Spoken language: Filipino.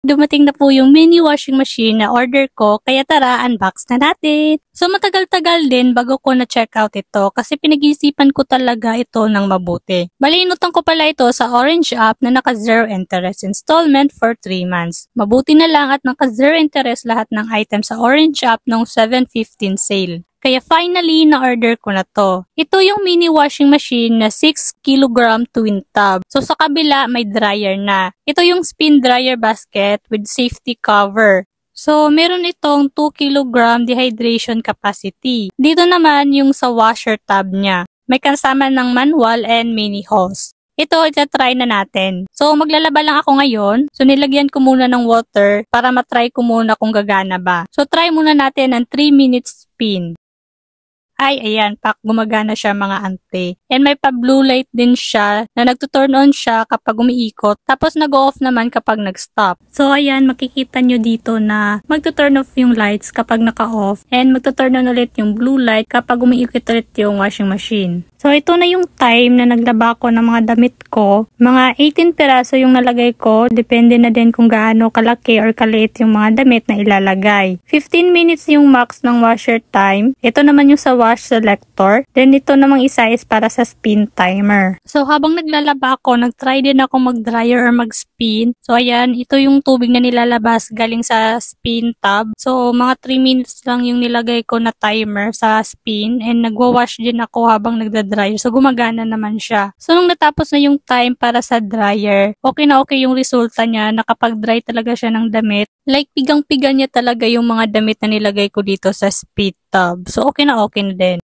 Dumating na po yung mini washing machine na order ko, kaya tara, unbox na natin. So matagal-tagal din bago ko na-check out ito kasi pinag-iisipan ko talaga ito ng mabuti. Bali, inutan ko pala ito sa Orange app na naka 0 interest installment for 3 months. Mabuti na lang at naka 0 interest lahat ng items sa Orange app nung 7/15 sale. Kaya finally, na-order ko na to. Ito yung mini washing machine na 6 kg twin tub. So sa kabila, may dryer na. Ito yung spin dryer basket with safety cover. So meron itong 2 kg dehydration capacity. Dito naman yung sa washer tub niya. May kasama ng manual and mini hose. Ito, itatry na natin. So, maglalaba lang ako ngayon. So, nilagyan ko muna ng water para matry ko muna kung gagana ba. So, try muna natin ng 3 minutes spin. Ay, ayan, gumagana siya mga ante. And may pa-blue light din siya na nagtuturn on siya kapag umiikot. Tapos nag-off naman kapag nag-stop. So, ayan, makikita nyo dito na magtuturn off yung lights kapag naka-off. And magtuturn on ulit yung blue light kapag umiikot ulit yung washing machine. So, ito na yung time na naglaba ko ng mga damit ko. Mga 18 piraso yung nalagay ko. Depende na din kung gaano kalaki or kaliit yung mga damit na ilalagay. 15 minutes yung max ng washer time. Ito naman yung sa wash selector. Then, ito namang isa is para sa spin timer. So, habang naglalaba ako, nag-try din ako mag-dryer or mag-spin. So, ayan, ito yung tubig na nilalabas galing sa spin tub. So, mga 3 minutes lang yung nilagay ko na timer sa spin. And nagwa-wash din ako habang nagda-dryer. So, gumagana naman siya. So, nung natapos na yung time para sa dryer, okay na okay yung resulta niya. Nakapag-dry talaga siya ng damit. Like, pigang-piga niya talaga yung mga damit na nilagay ko dito sa spin tub. So, okay na din.